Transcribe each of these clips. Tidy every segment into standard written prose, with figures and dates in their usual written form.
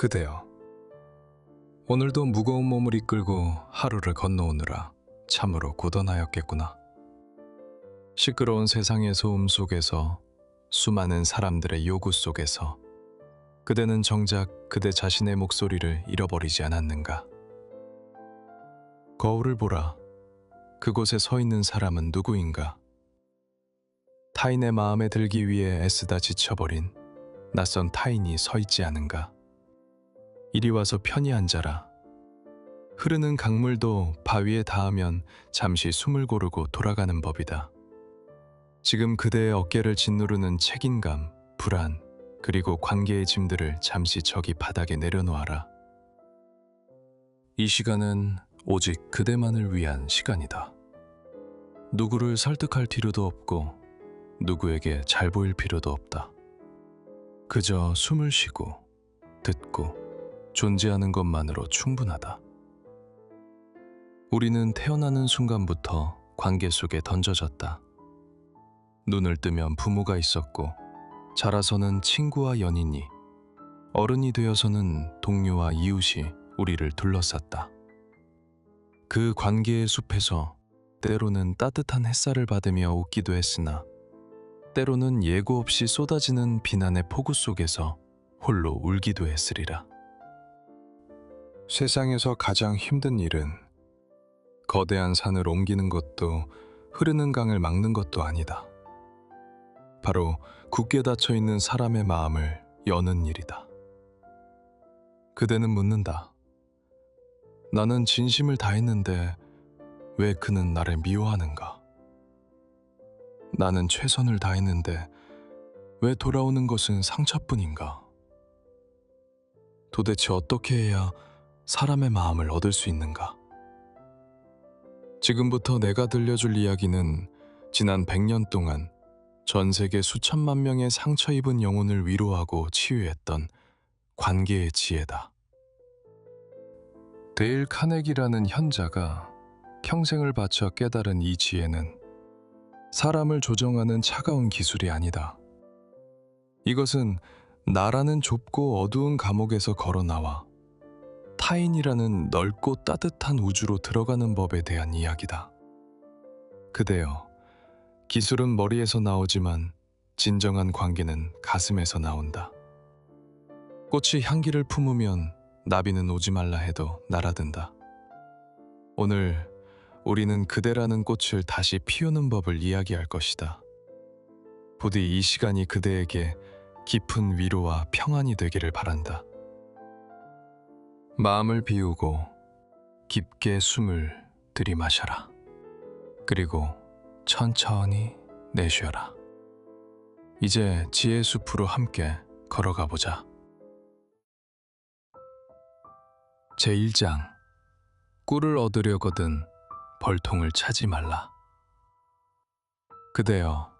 그대여, 오늘도 무거운 몸을 이끌고 하루를 건너오느라 참으로 고단하였겠구나. 시끄러운 세상의 소음 속에서, 수많은 사람들의 요구 속에서 그대는 정작 그대 자신의 목소리를 잃어버리지 않았는가? 거울을 보라. 그곳에 서 있는 사람은 누구인가? 타인의 마음에 들기 위해 애쓰다 지쳐버린 낯선 타인이 서 있지 않은가? 이리 와서 편히 앉아라. 흐르는 강물도 바위에 닿으면 잠시 숨을 고르고 돌아가는 법이다. 지금 그대의 어깨를 짓누르는 책임감, 불안, 그리고 관계의 짐들을 잠시 저기 바닥에 내려놓아라. 이 시간은 오직 그대만을 위한 시간이다. 누구를 설득할 필요도 없고 누구에게 잘 보일 필요도 없다. 그저 숨을 쉬고 듣고 존재하는 것만으로 충분하다. 우리는 태어나는 순간부터 관계 속에 던져졌다. 눈을 뜨면 부모가 있었고, 자라서는 친구와 연인이, 어른이 되어서는 동료와 이웃이 우리를 둘러쌌다. 그 관계의 숲에서 때로는 따뜻한 햇살을 받으며 웃기도 했으나, 때로는 예고 없이 쏟아지는 비난의 폭우 속에서 홀로 울기도 했으리라. 세상에서 가장 힘든 일은 거대한 산을 옮기는 것도 흐르는 강을 막는 것도 아니다. 바로 굳게 닫혀있는 사람의 마음을 여는 일이다. 그대는 묻는다. 나는 진심을 다했는데 왜 그는 나를 미워하는가? 나는 최선을 다했는데 왜 돌아오는 것은 상처뿐인가? 도대체 어떻게 해야 사람의 마음을 얻을 수 있는가? 지금부터 내가 들려줄 이야기는 지난 100년 동안 전 세계 수천만 명의 상처 입은 영혼을 위로하고 치유했던 관계의 지혜다. 데일 카네기라는 현자가 평생을 바쳐 깨달은 이 지혜는 사람을 조정하는 차가운 기술이 아니다. 이것은 나라는 좁고 어두운 감옥에서 걸어 나와 타인이라는 넓고 따뜻한 우주로 들어가는 법에 대한 이야기다. 그대여, 기술은 머리에서 나오지만 진정한 관계는 가슴에서 나온다. 꽃이 향기를 품으면 나비는 오지 말라 해도 날아든다. 오늘 우리는 그대라는 꽃을 다시 피우는 법을 이야기할 것이다. 부디 이 시간이 그대에게 깊은 위로와 평안이 되기를 바란다. 마음을 비우고 깊게 숨을 들이마셔라. 그리고 천천히 내쉬어라. 이제 지혜 숲으로 함께 걸어가 보자. 제1장. 꿀을 얻으려거든 벌통을 차지 말라. 그대여,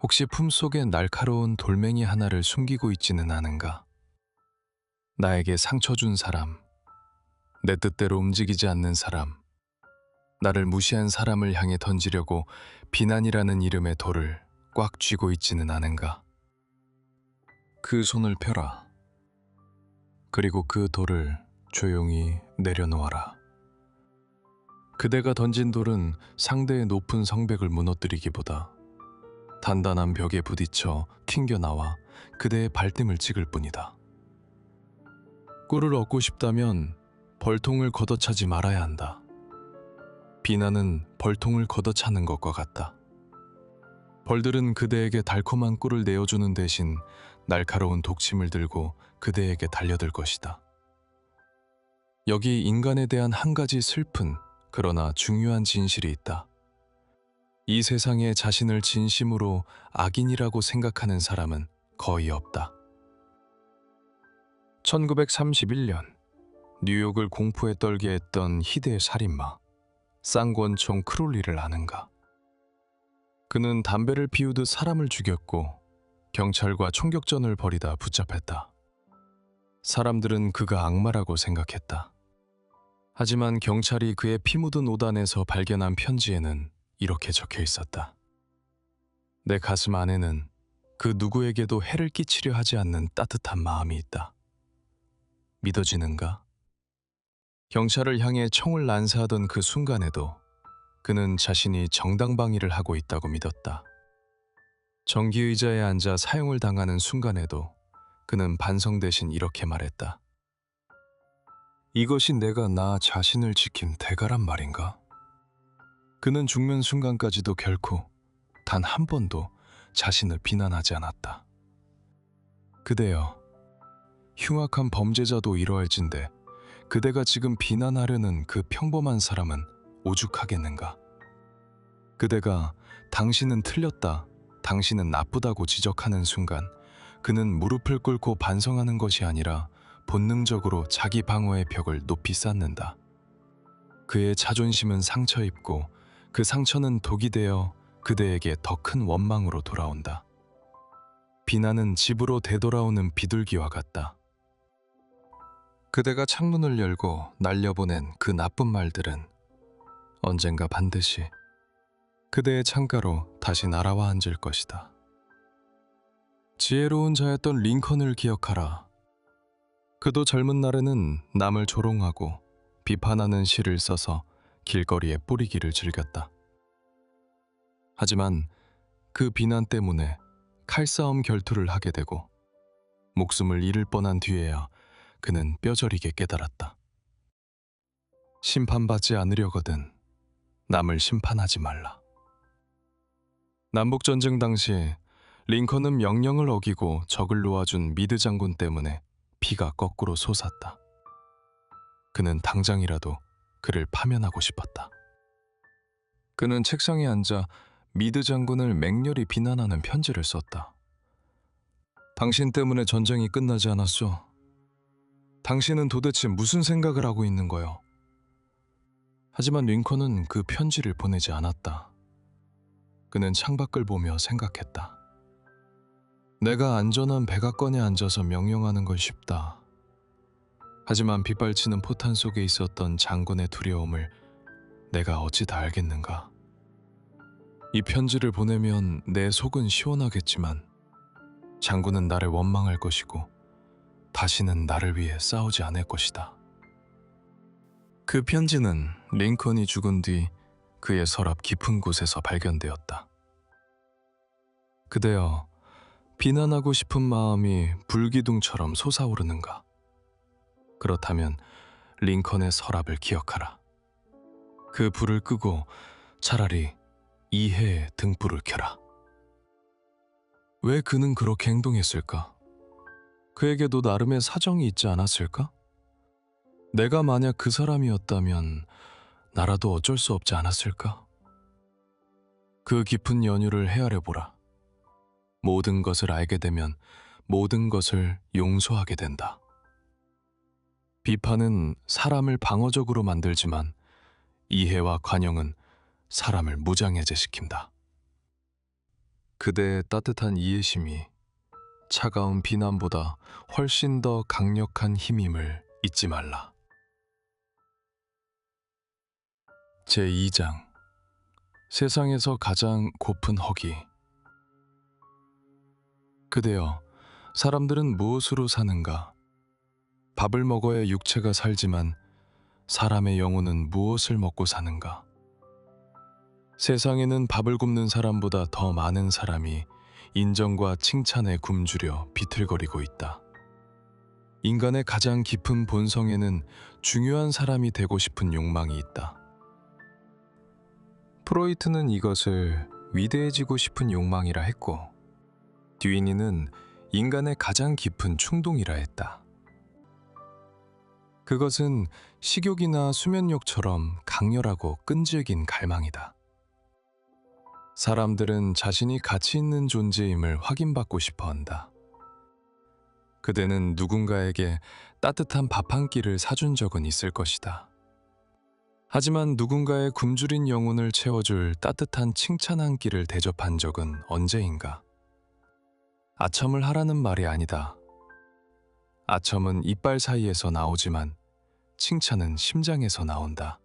혹시 품속에 날카로운 돌멩이 하나를 숨기고 있지는 않은가? 나에게 상처 준 사람, 내 뜻대로 움직이지 않는 사람, 나를 무시한 사람을 향해 던지려고 비난이라는 이름의 돌을 꽉 쥐고 있지는 않은가? 그 손을 펴라. 그리고 그 돌을 조용히 내려놓아라. 그대가 던진 돌은 상대의 높은 성벽을 무너뜨리기보다 단단한 벽에 부딪혀 튕겨나와 그대의 발등을 찍을 뿐이다. 꿀을 얻고 싶다면 벌통을 걷어차지 말아야 한다. 비난은 벌통을 걷어차는 것과 같다. 벌들은 그대에게 달콤한 꿀을 내어주는 대신 날카로운 독침을 들고 그대에게 달려들 것이다. 여기 인간에 대한 한 가지 슬픈 그러나 중요한 진실이 있다. 이 세상에 자신을 진심으로 악인이라고 생각하는 사람은 거의 없다. 1931년 뉴욕을 공포에 떨게 했던 희대의 살인마 쌍권총 크롤리를 아는가? 그는 담배를 피우듯 사람을 죽였고 경찰과 총격전을 벌이다 붙잡혔다. 사람들은 그가 악마라고 생각했다. 하지만 경찰이 그의 피 묻은 옷 안에서 발견한 편지에는 이렇게 적혀 있었다. 내 가슴 안에는 그 누구에게도 해를 끼치려 하지 않는 따뜻한 마음이 있다. 믿어지는가? 경찰을 향해 총을 난사하던 그 순간에도 그는 자신이 정당방위를 하고 있다고 믿었다. 정기의자에 앉아 사형을 당하는 순간에도 그는 반성 대신 이렇게 말했다. 이것이 내가 나 자신을 지킨 대가란 말인가? 그는 죽는 순간까지도 결코 단 한 번도 자신을 비난하지 않았다. 그대여, 흉악한 범죄자도 이러할진데 그대가 지금 비난하려는 그 평범한 사람은 오죽하겠는가? 그대가 당신은 틀렸다, 당신은 나쁘다고 지적하는 순간 그는 무릎을 꿇고 반성하는 것이 아니라 본능적으로 자기 방어의 벽을 높이 쌓는다. 그의 자존심은 상처 입고 그 상처는 독이 되어 그대에게 더 큰 원망으로 돌아온다. 비난은 집으로 되돌아오는 비둘기와 같다. 그대가 창문을 열고 날려보낸 그 나쁜 말들은 언젠가 반드시 그대의 창가로 다시 날아와 앉을 것이다. 지혜로운 자였던 링컨을 기억하라. 그도 젊은 날에는 남을 조롱하고 비판하는 시를 써서 길거리에 뿌리기를 즐겼다. 하지만 그 비난 때문에 칼싸움 결투를 하게 되고 목숨을 잃을 뻔한 뒤에야 그는 뼈저리게 깨달았다. 심판받지 않으려거든 남을 심판하지 말라. 남북전쟁 당시 링컨은 명령을 어기고 적을 놓아준 미드 장군 때문에 피가 거꾸로 솟았다. 그는 당장이라도 그를 파면하고 싶었다. 그는 책상에 앉아 미드 장군을 맹렬히 비난하는 편지를 썼다. 당신 때문에 전쟁이 끝나지 않았소. 당신은 도대체 무슨 생각을 하고 있는 거요? 하지만 링컨은 그 편지를 보내지 않았다. 그는 창밖을 보며 생각했다. 내가 안전한 백악관에 앉아서 명령하는 건 쉽다. 하지만 빗발치는 포탄 속에 있었던 장군의 두려움을 내가 어찌 다 알겠는가? 이 편지를 보내면 내 속은 시원하겠지만 장군은 나를 원망할 것이고 다시는 나를 위해 싸우지 않을 것이다. 그 편지는 링컨이 죽은 뒤 그의 서랍 깊은 곳에서 발견되었다. 그대여, 비난하고 싶은 마음이 불기둥처럼 솟아오르는가? 그렇다면 링컨의 서랍을 기억하라. 그 불을 끄고 차라리 이해의 등불을 켜라. 왜 그는 그렇게 행동했을까? 그에게도 나름의 사정이 있지 않았을까? 내가 만약 그 사람이었다면 나라도 어쩔 수 없지 않았을까? 그 깊은 연유를 헤아려보라. 모든 것을 알게 되면 모든 것을 용서하게 된다. 비판은 사람을 방어적으로 만들지만 이해와 관용은 사람을 무장해제시킨다. 그대의 따뜻한 이해심이 차가운 비난보다 훨씬 더 강력한 힘임을 잊지 말라. 제2장 세상에서 가장 고픈 허기. 그대여, 사람들은 무엇으로 사는가? 밥을 먹어야 육체가 살지만 사람의 영혼은 무엇을 먹고 사는가? 세상에는 밥을 굶는 사람보다 더 많은 사람이 인정과 칭찬에 굶주려 비틀거리고 있다. 인간의 가장 깊은 본성에는 중요한 사람이 되고 싶은 욕망이 있다. 프로이트는 이것을 위대해지고 싶은 욕망이라 했고, 듀이니는 인간의 가장 깊은 충동이라 했다. 그것은 식욕이나 수면욕처럼 강렬하고 끈질긴 갈망이다. 사람들은 자신이 가치 있는 존재임을 확인받고 싶어 한다. 그대는 누군가에게 따뜻한 밥 한 끼를 사준 적은 있을 것이다. 하지만 누군가의 굶주린 영혼을 채워줄 따뜻한 칭찬 한 끼를 대접한 적은 언제인가? 아첨을 하라는 말이 아니다. 아첨은 이빨 사이에서 나오지만 칭찬은 심장에서 나온다.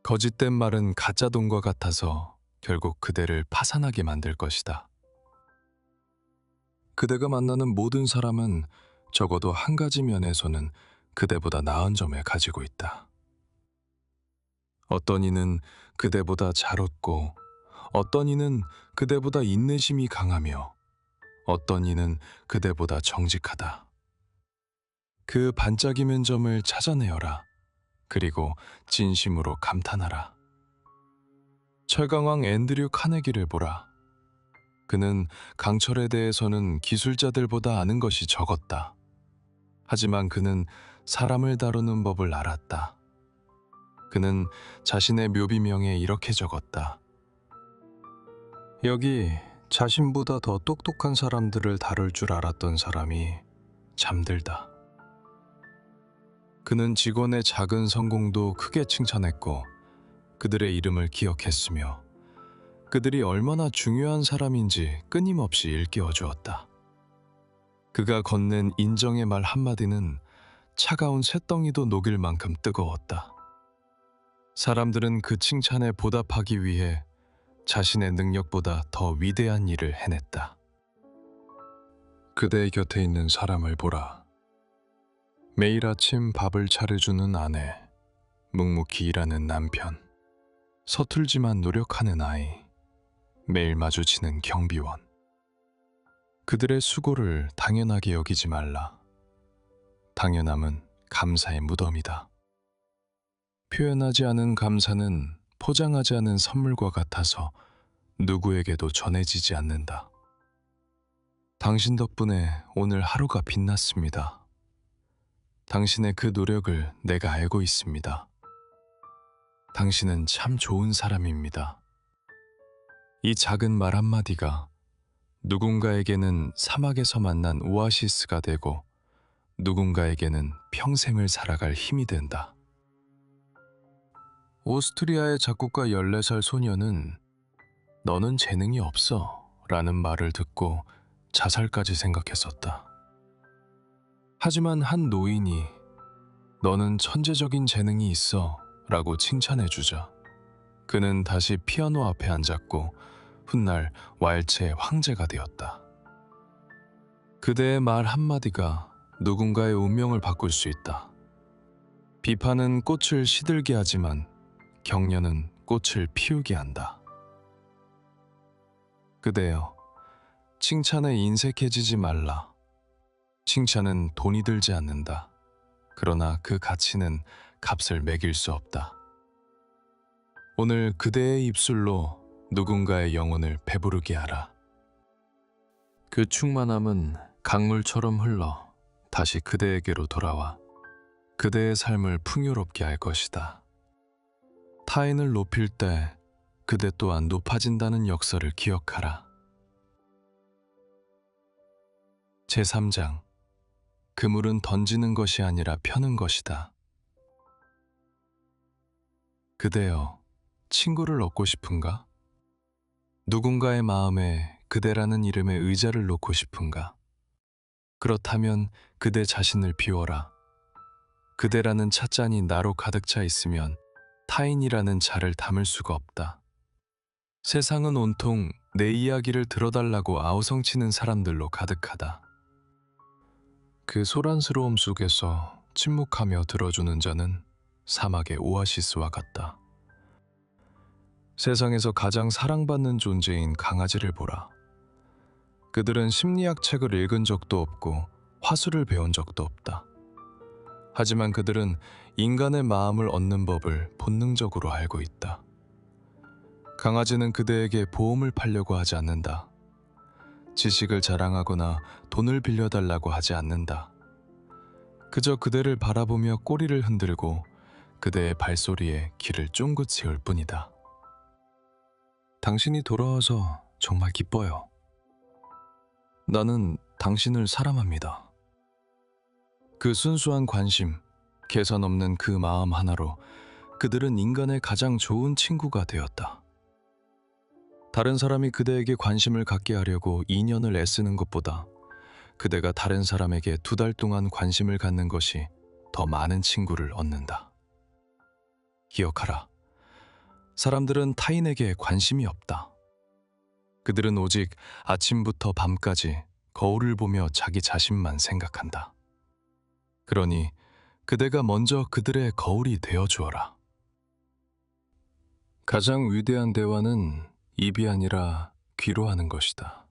거짓된 말은 가짜 돈과 같아서 결국 그대를 파산하게 만들 것이다. 그대가 만나는 모든 사람은 적어도 한 가지 면에서는 그대보다 나은 점을 가지고 있다. 어떤 이는 그대보다 잘 웃고, 어떤 이는 그대보다 인내심이 강하며, 어떤 이는 그대보다 정직하다. 그 반짝이는 점을 찾아내어라. 그리고 진심으로 감탄하라. 철강왕 앤드류 카네기를 보라. 그는 강철에 대해서는 기술자들보다 아는 것이 적었다. 하지만 그는 사람을 다루는 법을 알았다. 그는 자신의 묘비명에 이렇게 적었다. 여기 자신보다 더 똑똑한 사람들을 다룰 줄 알았던 사람이 잠들다. 그는 직원의 작은 성공도 크게 칭찬했고 그들의 이름을 기억했으며 그들이 얼마나 중요한 사람인지 끊임없이 일깨워 주었다. 그가 건넨 인정의 말 한마디는 차가운 쇳덩이도 녹일 만큼 뜨거웠다. 사람들은 그 칭찬에 보답하기 위해 자신의 능력보다 더 위대한 일을 해냈다. 그대의 곁에 있는 사람을 보라. 매일 아침 밥을 차려주는 아내, 묵묵히 일하는 남편, 서툴지만 노력하는 아이, 매일 마주치는 경비원. 그들의 수고를 당연하게 여기지 말라. 당연함은 감사의 무덤이다. 표현하지 않은 감사는 포장하지 않은 선물과 같아서 누구에게도 전해지지 않는다. 당신 덕분에 오늘 하루가 빛났습니다. 당신의 그 노력을 내가 알고 있습니다. 당신은 참 좋은 사람입니다. 이 작은 말 한마디가 누군가에게는 사막에서 만난 오아시스가 되고 누군가에게는 평생을 살아갈 힘이 된다. 오스트리아의 작곡가 14살 소녀는 너는 재능이 없어 라는 말을 듣고 자살까지 생각했었다. 하지만 한 노인이 너는 천재적인 재능이 있어 라고 칭찬해주자 그는 다시 피아노 앞에 앉았고 훗날 왈츠의 황제가 되었다. 그대의 말 한마디가 누군가의 운명을 바꿀 수 있다. 비판은 꽃을 시들게 하지만 격려는 꽃을 피우게 한다. 그대여, 칭찬에 인색해지지 말라. 칭찬은 돈이 들지 않는다. 그러나 그 가치는 값을 매길 수 없다. 오늘 그대의 입술로 누군가의 영혼을 배부르게 하라. 그 충만함은 강물처럼 흘러 다시 그대에게로 돌아와 그대의 삶을 풍요롭게 할 것이다. 타인을 높일 때 그대 또한 높아진다는 역설을 기억하라. 제3장 그물은 던지는 것이 아니라 펴는 것이다. 그대여, 친구를 얻고 싶은가? 누군가의 마음에 그대라는 이름의 의자를 놓고 싶은가? 그렇다면 그대 자신을 비워라. 그대라는 찻잔이 나로 가득 차 있으면 타인이라는 자를 담을 수가 없다. 세상은 온통 내 이야기를 들어달라고 아우성치는 사람들로 가득하다. 그 소란스러움 속에서 침묵하며 들어주는 자는 사막의 오아시스와 같다. 세상에서 가장 사랑받는 존재인 강아지를 보라. 그들은 심리학 책을 읽은 적도 없고 화술을 배운 적도 없다. 하지만 그들은 인간의 마음을 얻는 법을 본능적으로 알고 있다. 강아지는 그대에게 보험을 팔려고 하지 않는다. 지식을 자랑하거나 돈을 빌려달라고 하지 않는다. 그저 그대를 바라보며 꼬리를 흔들고 그대의 발소리에 귀를 쫑긋 세울 뿐이다. 당신이 돌아와서 정말 기뻐요. 나는 당신을 사랑합니다. 그 순수한 관심, 계산 없는 그 마음 하나로 그들은 인간의 가장 좋은 친구가 되었다. 다른 사람이 그대에게 관심을 갖게 하려고 2년을 애쓰는 것보다 그대가 다른 사람에게 2달 동안 관심을 갖는 것이 더 많은 친구를 얻는다. 기억하라. 사람들은 타인에게 관심이 없다. 그들은 오직 아침부터 밤까지 거울을 보며 자기 자신만 생각한다. 그러니 그대가 먼저 그들의 거울이 되어 주어라. 가장 위대한 대화는 입이 아니라 귀로 하는 것이다.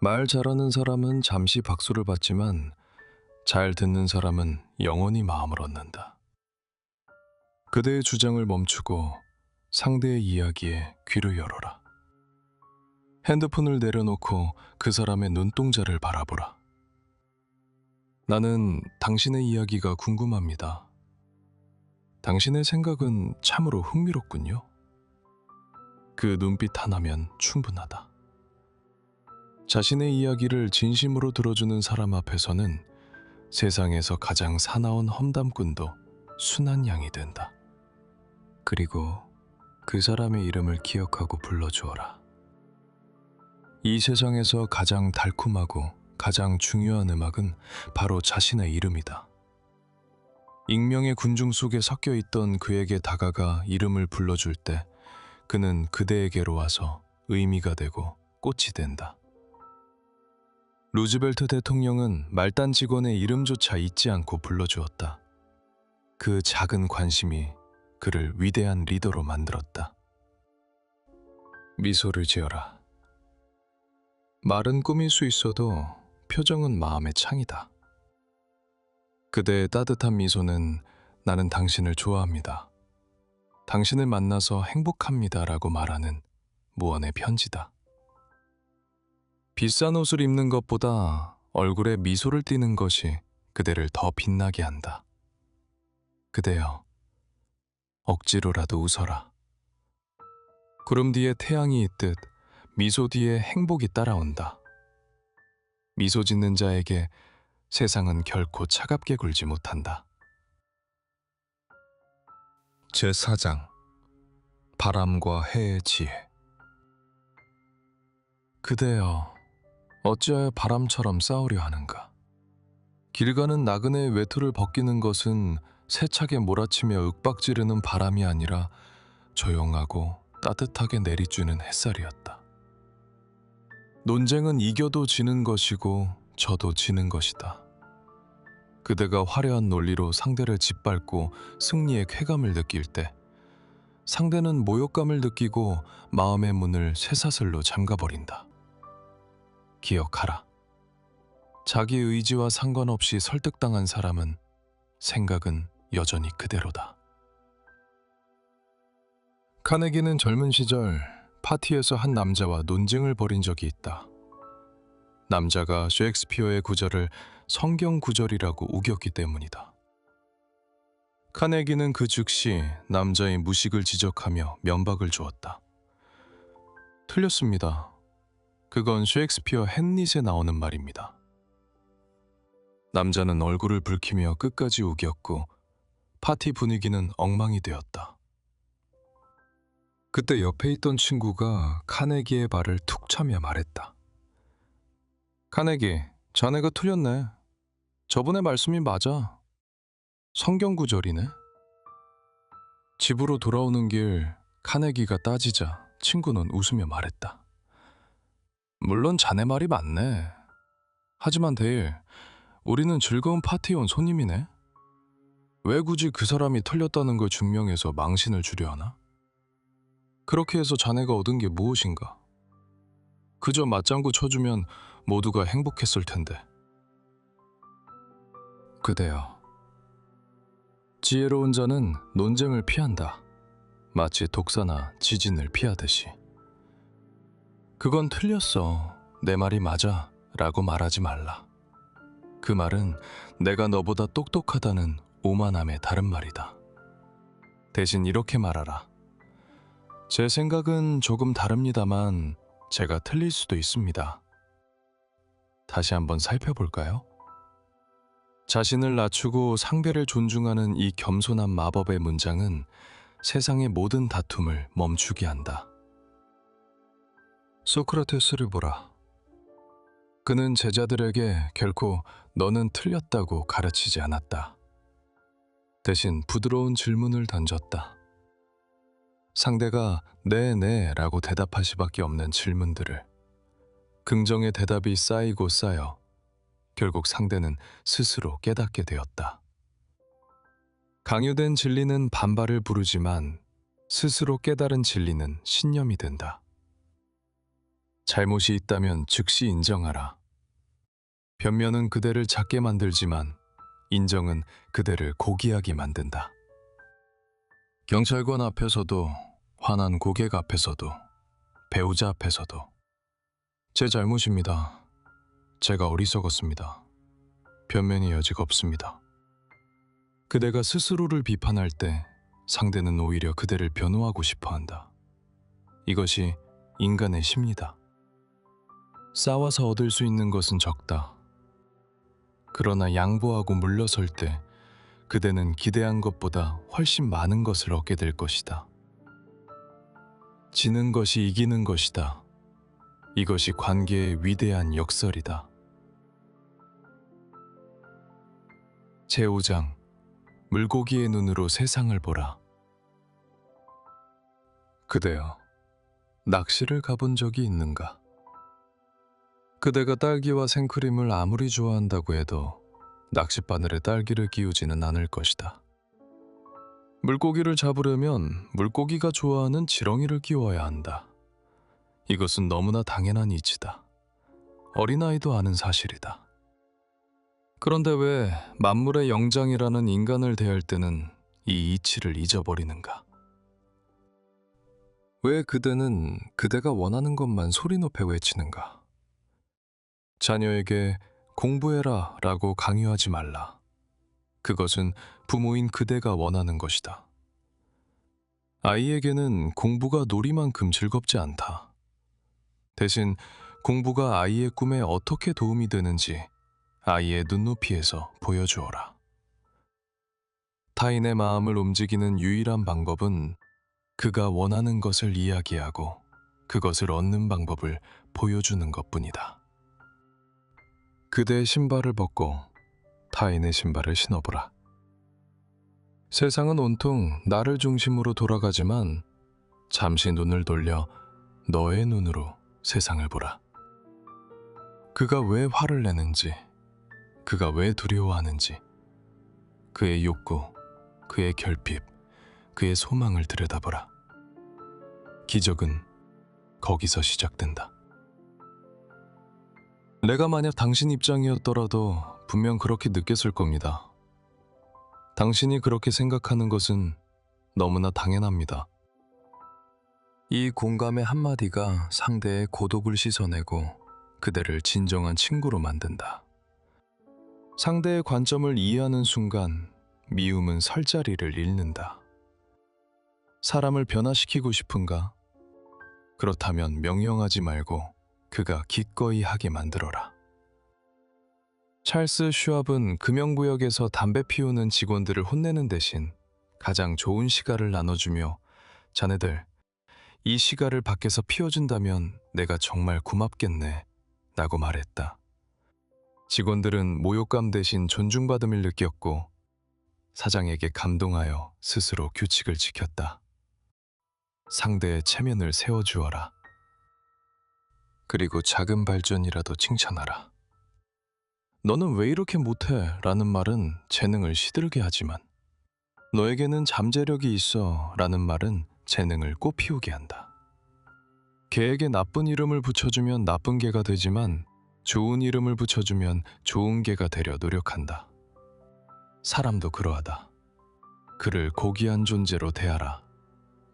말 잘하는 사람은 잠시 박수를 받지만 잘 듣는 사람은 영원히 마음을 얻는다. 그대의 주장을 멈추고 상대의 이야기에 귀를 열어라. 핸드폰을 내려놓고 그 사람의 눈동자를 바라보라. 나는 당신의 이야기가 궁금합니다. 당신의 생각은 참으로 흥미롭군요. 그 눈빛 하나면 충분하다. 자신의 이야기를 진심으로 들어주는 사람 앞에서는 세상에서 가장 사나운 험담꾼도 순한 양이 된다. 그리고 그 사람의 이름을 기억하고 불러주어라. 이 세상에서 가장 달콤하고 가장 중요한 음악은 바로 자신의 이름이다. 익명의 군중 속에 섞여 있던 그에게 다가가 이름을 불러줄 때 그는 그대에게로 와서 의미가 되고 꽃이 된다. 루즈벨트 대통령은 말단 직원의 이름조차 잊지 않고 불러주었다. 그 작은 관심이 그를 위대한 리더로 만들었다. 미소를 지어라. 말은 꾸밀 수 있어도 표정은 마음의 창이다. 그대의 따뜻한 미소는 나는 당신을 좋아합니다. 당신을 만나서 행복합니다 라고 말하는 무언의 편지다. 비싼 옷을 입는 것보다 얼굴에 미소를 띠는 것이 그대를 더 빛나게 한다. 그대여, 억지로라도 웃어라. 구름 뒤에 태양이 있듯 미소 뒤에 행복이 따라온다. 미소 짓는 자에게 세상은 결코 차갑게 굴지 못한다. 제4장 바람과 해의 지혜. 그대여, 어찌하여 바람처럼 싸우려 하는가? 길 가는 나그네의 외투를 벗기는 것은 세차게 몰아치며 윽박지르는 바람이 아니라 조용하고 따뜻하게 내리쬐는 햇살이었다. 논쟁은 이겨도 지는 것이고 져도 지는 것이다. 그대가 화려한 논리로 상대를 짓밟고 승리의 쾌감을 느낄 때 상대는 모욕감을 느끼고 마음의 문을 쇠사슬로 잠가버린다. 기억하라. 자기 의지와 상관없이 설득당한 사람은 생각은 여전히 그대로다. 카네기는 젊은 시절 파티에서 한 남자와 논쟁을 벌인 적이 있다. 남자가 셰익스피어의 구절을 성경 구절이라고 우겼기 때문이다. 카네기는 그 즉시 남자의 무식을 지적하며 면박을 주었다. 틀렸습니다. 그건 셰익스피어 햄릿에 나오는 말입니다. 남자는 얼굴을 붉히며 끝까지 우겼고 파티 분위기는 엉망이 되었다. 그때 옆에 있던 친구가 카네기의 발을 툭 차며 말했다. 카네기, 자네가 틀렸네. 저번의 말씀이 맞아. 성경 구절이네. 집으로 돌아오는 길 카네기가 따지자 친구는 웃으며 말했다. 물론 자네 말이 맞네. 하지만 데일, 우리는 즐거운 파티에 온 손님이네. 왜 굳이 그 사람이 틀렸다는 걸 증명해서 망신을 주려 하나? 그렇게 해서 자네가 얻은 게 무엇인가? 그저 맞장구 쳐주면 모두가 행복했을 텐데. 그대여, 지혜로운 자는 논쟁을 피한다. 마치 독사나 지진을 피하듯이. 그건 틀렸어. 내 말이 맞아. 라고 말하지 말라. 그 말은 내가 너보다 똑똑하다는 오만함의 다른 말이다. 대신 이렇게 말하라. 제 생각은 조금 다릅니다만 제가 틀릴 수도 있습니다. 다시 한번 살펴볼까요? 자신을 낮추고 상대를 존중하는 이 겸손한 마법의 문장은 세상의 모든 다툼을 멈추게 한다. 소크라테스를 보라. 그는 제자들에게 결코 너는 틀렸다고 가르치지 않았다. 대신 부드러운 질문을 던졌다. 상대가 네 라고 대답할 수밖에 없는 질문들을. 긍정의 대답이 쌓이고 쌓여 결국 상대는 스스로 깨닫게 되었다. 강요된 진리는 반발을 부르지만 스스로 깨달은 진리는 신념이 된다. 잘못이 있다면 즉시 인정하라. 변명은 그대를 작게 만들지만 인정은 그대를 고귀하게 만든다. 경찰관 앞에서도, 화난 고객 앞에서도, 배우자 앞에서도 제 잘못입니다. 제가 어리석었습니다. 변명의 여지가 없습니다. 그대가 스스로를 비판할 때 상대는 오히려 그대를 변호하고 싶어한다. 이것이 인간의 심리다. 싸워서 얻을 수 있는 것은 적다. 그러나 양보하고 물러설 때 그대는 기대한 것보다 훨씬 많은 것을 얻게 될 것이다. 지는 것이 이기는 것이다. 이것이 관계의 위대한 역설이다. 제5장, 물고기의 눈으로 세상을 보라. 그대여, 낚시를 가본 적이 있는가? 그대가 딸기와 생크림을 아무리 좋아한다고 해도 낚싯바늘에 딸기를 끼우지는 않을 것이다. 물고기를 잡으려면 물고기가 좋아하는 지렁이를 끼워야 한다. 이것은 너무나 당연한 이치다. 어린아이도 아는 사실이다. 그런데 왜 만물의 영장이라는 인간을 대할 때는 이 이치를 잊어버리는가? 왜 그대는 그대가 원하는 것만 소리 높여 외치는가? 자녀에게 공부해라 라고 강요하지 말라. 그것은 부모인 그대가 원하는 것이다. 아이에게는 공부가 놀이만큼 즐겁지 않다. 대신 공부가 아이의 꿈에 어떻게 도움이 되는지 아이의 눈높이에서 보여주어라. 타인의 마음을 움직이는 유일한 방법은 그가 원하는 것을 이야기하고 그것을 얻는 방법을 보여주는 것뿐이다. 그대의 신발을 벗고 타인의 신발을 신어보라. 세상은 온통 나를 중심으로 돌아가지만 잠시 눈을 돌려 너의 눈으로 세상을 보라. 그가 왜 화를 내는지, 그가 왜 두려워하는지, 그의 욕구, 그의 결핍, 그의 소망을 들여다보라. 기적은 거기서 시작된다. 내가 만약 당신 입장이었더라도 분명 그렇게 느꼈을 겁니다. 당신이 그렇게 생각하는 것은 너무나 당연합니다. 이 공감의 한마디가 상대의 고독을 씻어내고 그대를 진정한 친구로 만든다. 상대의 관점을 이해하는 순간 미움은 설 자리를 잃는다. 사람을 변화시키고 싶은가? 그렇다면 명령하지 말고 그가 기꺼이 하게 만들어라. 찰스 슈왑은 금연구역에서 담배 피우는 직원들을 혼내는 대신 가장 좋은 시가를 나눠주며 자네들, 이 시가를 밖에서 피워준다면 내가 정말 고맙겠네 라고 말했다. 직원들은 모욕감 대신 존중받음을 느꼈고 사장에게 감동하여 스스로 규칙을 지켰다. 상대의 체면을 세워주어라. 그리고 작은 발전이라도 칭찬하라. 너는 왜 이렇게 못해? 라는 말은 재능을 시들게 하지만 너에게는 잠재력이 있어 라는 말은 재능을 꽃피우게 한다. 개에게 나쁜 이름을 붙여주면 나쁜 개가 되지만 좋은 이름을 붙여주면 좋은 개가 되려 노력한다. 사람도 그러하다. 그를 고귀한 존재로 대하라.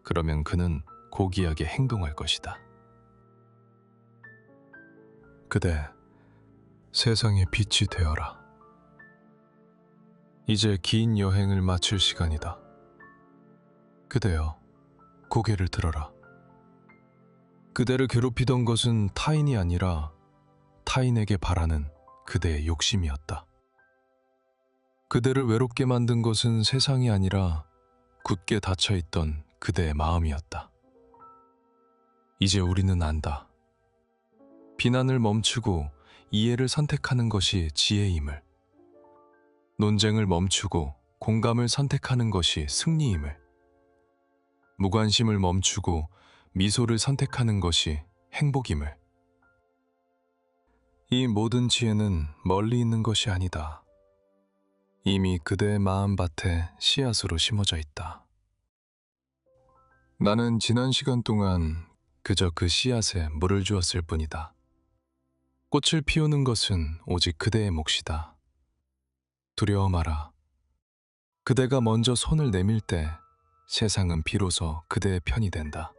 그러면 그는 고귀하게 행동할 것이다. 그대, 세상의 빛이 되어라. 이제 긴 여행을 마칠 시간이다. 그대여, 고개를 들어라. 그대를 괴롭히던 것은 타인이 아니라 타인에게 바라는 그대의 욕심이었다. 그대를 외롭게 만든 것은 세상이 아니라 굳게 닫혀있던 그대의 마음이었다. 이제 우리는 안다. 비난을 멈추고 이해를 선택하는 것이 지혜임을, 논쟁을 멈추고 공감을 선택하는 것이 승리임을, 무관심을 멈추고 미소를 선택하는 것이 행복임을. 이 모든 지혜는 멀리 있는 것이 아니다. 이미 그대의 마음밭에 씨앗으로 심어져 있다. 나는 지난 시간 동안 그저 그 씨앗에 물을 주었을 뿐이다. 꽃을 피우는 것은 오직 그대의 몫이다. 두려워 마라. 그대가 먼저 손을 내밀 때 세상은 비로소 그대의 편이 된다.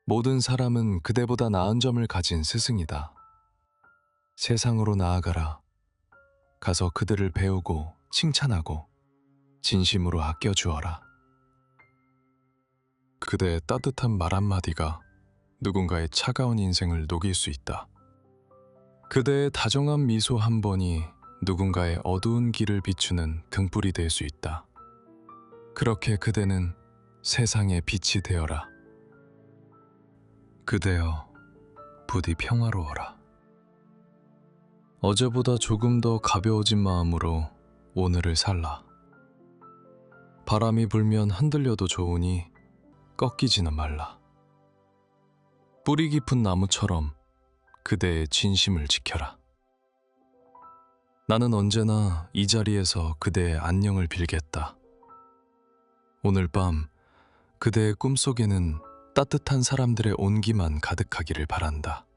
모든 사람은 그대보다 나은 점을 가진 스승이다. 세상으로 나아가라. 가서 그들을 배우고 칭찬하고 진심으로 아껴주어라. 그대의 따뜻한 말 한마디가 누군가의 차가운 인생을 녹일 수 있다. 그대의 다정한 미소 한 번이 누군가의 어두운 길을 비추는 등불이 될 수 있다. 그렇게 그대는 세상의 빛이 되어라. 그대여, 부디 평화로워라. 어제보다 조금 더 가벼워진 마음으로 오늘을 살라. 바람이 불면 흔들려도 좋으니 꺾이지는 말라. 뿌리 깊은 나무처럼 그대의 진심을 지켜라. 나는 언제나 이 자리에서 그대의 안녕을 빌겠다. 오늘 밤 그대의 꿈속에는 따뜻한 사람들의 온기만 가득하기를 바란다.